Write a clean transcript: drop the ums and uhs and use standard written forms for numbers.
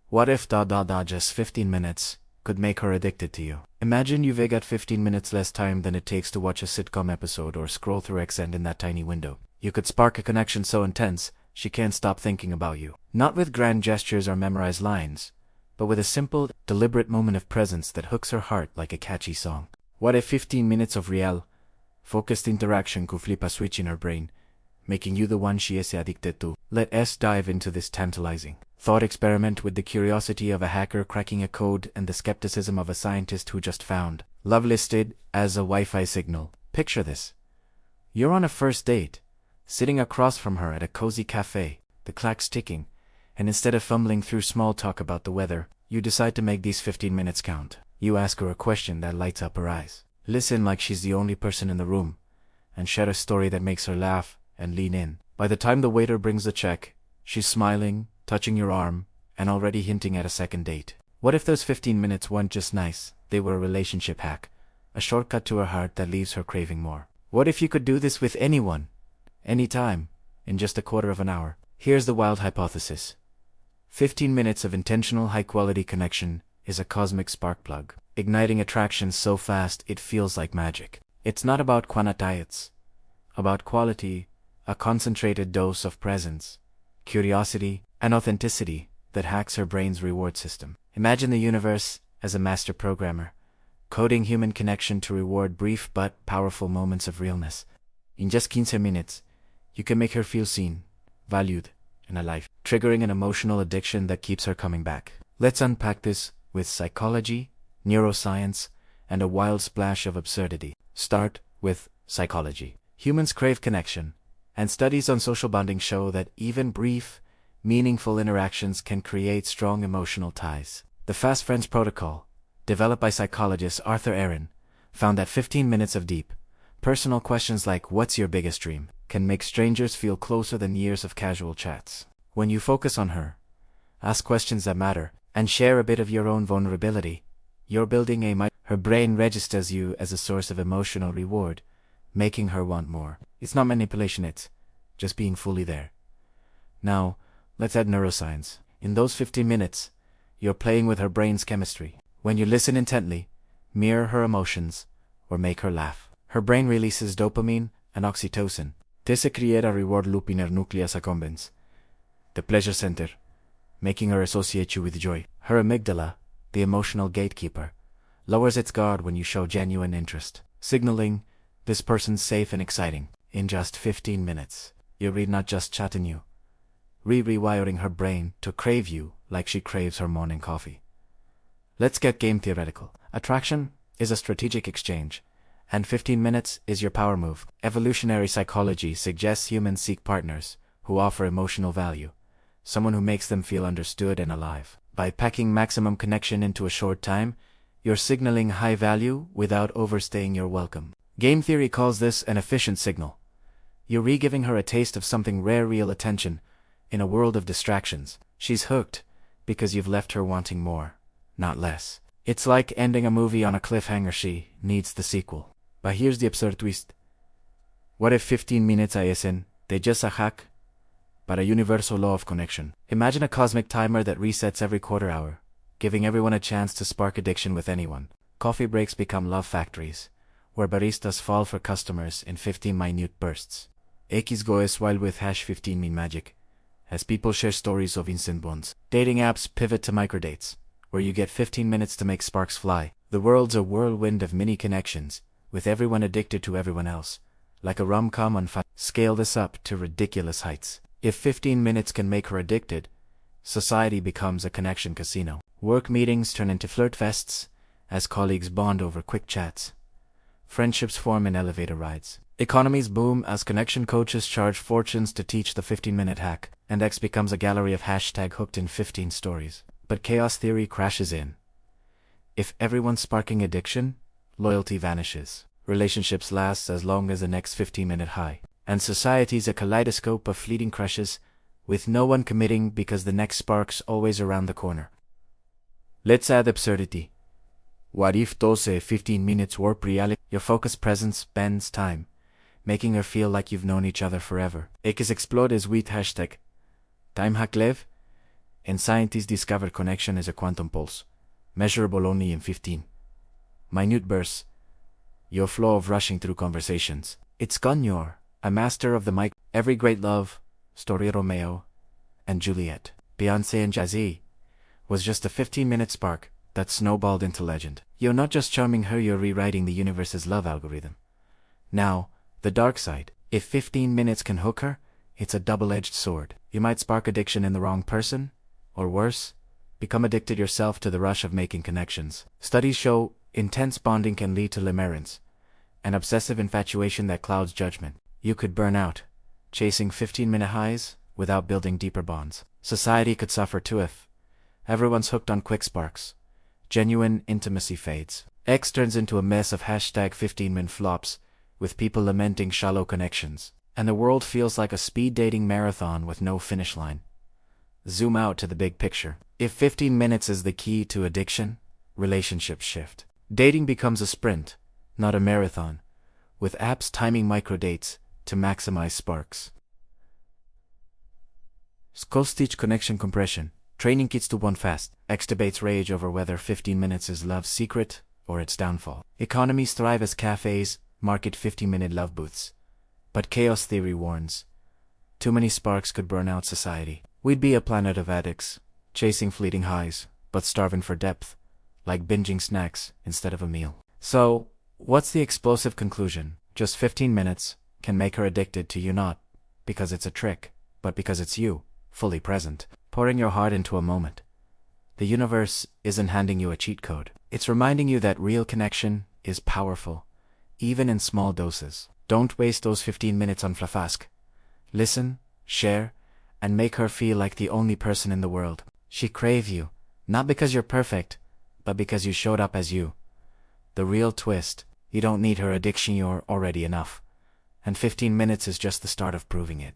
What if just 15 minutes could make her addicted to you? Imagine you've got 15 minutes less time than it takes to watch a sitcom episode or scroll through XN in that tiny window. You could spark a connection so intense, she can't stop thinking about you. Not with grand gestures or memorized lines, but with a simple, deliberate moment of presence that hooks her heart like a catchy song. What if 15 minutes of real, focused interaction could flip a switch in her brain, making you the one she is addicted to? Let's dive into this tantalizing thought experiment with the curiosity of a hacker cracking a code and the skepticism of a scientist who just found love listed as a Wi-Fi signal. Picture this. You're on a first date, sitting across from her at a cozy cafe, the clock's ticking, and instead of fumbling through small talk about the weather, you decide to make these 15 minutes count. You ask her a question that lights up her eyes. Listen like she's the only person in the room, and share a story that makes her laugh and lean in. By the time the waiter brings the check, she's smiling, touching your arm, and already hinting at a second date. What if those 15 minutes weren't just nice, they were a relationship hack, a shortcut to her heart that leaves her craving more? What if you could do this with anyone, anytime, in just a quarter of an hour? Here's the wild hypothesis. 15 minutes of intentional high-quality connection is a cosmic spark plug, igniting attraction so fast it feels like magic. It's not about quantity, it's about quality, a concentrated dose of presence, curiosity, and authenticity that hacks her brain's reward system. Imagine the universe as a master programmer, coding human connection to reward brief but powerful moments of realness. In just 15 minutes, you can make her feel seen, valued, and alive, triggering an emotional addiction that keeps her coming back. Let's unpack this with psychology, neuroscience, and a wild splash of absurdity. Start with psychology. Humans crave connection, and studies on social bonding show that even brief, meaningful interactions can create strong emotional ties. The Fast Friends protocol, developed by psychologist Arthur Aaron, found that 15 minutes of deep, personal questions like "What's your biggest dream?" can make strangers feel closer than years of casual chats. When you focus on her, ask questions that matter, and share a bit of your own vulnerability, you're building her brain registers you as a source of emotional reward, making her want more. It's not manipulation, it's just being fully there. Now, let's add neuroscience. In those 15 minutes, you're playing with her brain's chemistry. When you listen intently, mirror her emotions, or make her laugh, her brain releases dopamine and oxytocin. This creates a reward loop in her nucleus accumbens, the pleasure center, making her associate you with joy. Her amygdala, the emotional gatekeeper, lowers its guard when you show genuine interest, signaling this person's safe and exciting. In just 15 minutes, you read not just chatting you, rewiring her brain to crave you like she craves her morning coffee. Let's get game theoretical. Attraction is a strategic exchange, and 15 minutes is your power move. Evolutionary psychology suggests humans seek partners who offer emotional value, someone who makes them feel understood and alive. By packing maximum connection into a short time, you're signaling high value without overstaying your welcome. Game theory calls this an efficient signal. You're re-giving her a taste of something rare, real attention, in a world of distractions. She's hooked because you've left her wanting more, not less. It's like ending a movie on a cliffhanger. She needs the sequel. But here's the absurd twist. What if 15 minutes isn't they just a hack, but a universal law of connection? Imagine a cosmic timer that resets every quarter hour, giving everyone a chance to spark addiction with anyone. Coffee breaks become love factories, where baristas fall for customers in 15 minute bursts. X goes wild with #15 mean magic, as people share stories of instant bonds. Dating apps pivot to microdates, where you get 15 minutes to make sparks fly. The world's a whirlwind of mini connections, with everyone addicted to everyone else, like a rom-com on fire. Scale this up to ridiculous heights. If 15 minutes can make her addicted, society becomes a connection casino. Work meetings turn into flirt fests, as colleagues bond over quick chats. Friendships form in elevator rides. Economies boom as connection coaches charge fortunes to teach the 15-minute hack, and X becomes a gallery of #hooked in 15 stories. But chaos theory crashes in. If everyone's sparking addiction, loyalty vanishes. Relationships last as long as the next 15-minute high. And society's a kaleidoscope of fleeting crushes, with no one committing because the next spark's always around the corner. Let's add absurdity. What if those 15 minutes warp reality? Your focused presence bends time, making her feel like you've known each other forever. X explode is with #TimeHackLive, And scientists discovered connection is a quantum pulse, measurable only in 15 minute bursts. Your flow of rushing through conversations. It's gone. You're a master of the mic. Every great love story, Romeo and Juliet, Beyoncé and Jay-Z, was just a 15-minute spark that snowballed into legend. You're not just charming her, you're rewriting the universe's love algorithm. Now, the dark side. If 15 minutes can hook her, it's a double-edged sword. You might spark addiction in the wrong person, or worse, become addicted yourself to the rush of making connections. Studies show intense bonding can lead to limerence, an obsessive infatuation that clouds judgment. You could burn out, chasing 15-minute highs without building deeper bonds. Society could suffer too if everyone's hooked on quick sparks. Genuine intimacy fades. X turns into a mess of hashtag 15-minute flops, with people lamenting shallow connections. And the world feels like a speed dating marathon with no finish line. Zoom out to the big picture. If 15 minutes is the key to addiction, relationships shift. Dating becomes a sprint, not a marathon, with apps timing microdates to maximize sparks. Schools teach connection compression, training kids to bond fast. X debates rage over whether 15 minutes is love's secret or its downfall. Economies thrive as cafes market 15-minute love booths. But chaos theory warns, too many sparks could burn out society. We'd be a planet of addicts, chasing fleeting highs, but starving for depth, like binging snacks instead of a meal. So, what's the explosive conclusion? Just 15 minutes can make her addicted to you, not because it's a trick, but because it's you, fully present, pouring your heart into a moment. The universe isn't handing you a cheat code. It's reminding you that real connection is powerful, even in small doses. Don't waste those 15 minutes on flafask. Listen, share, and make her feel like the only person in the world. She crave you, not because you're perfect, but because you showed up as you. The real twist: you don't need her addiction, you're already enough. And 15 minutes is just the start of proving it.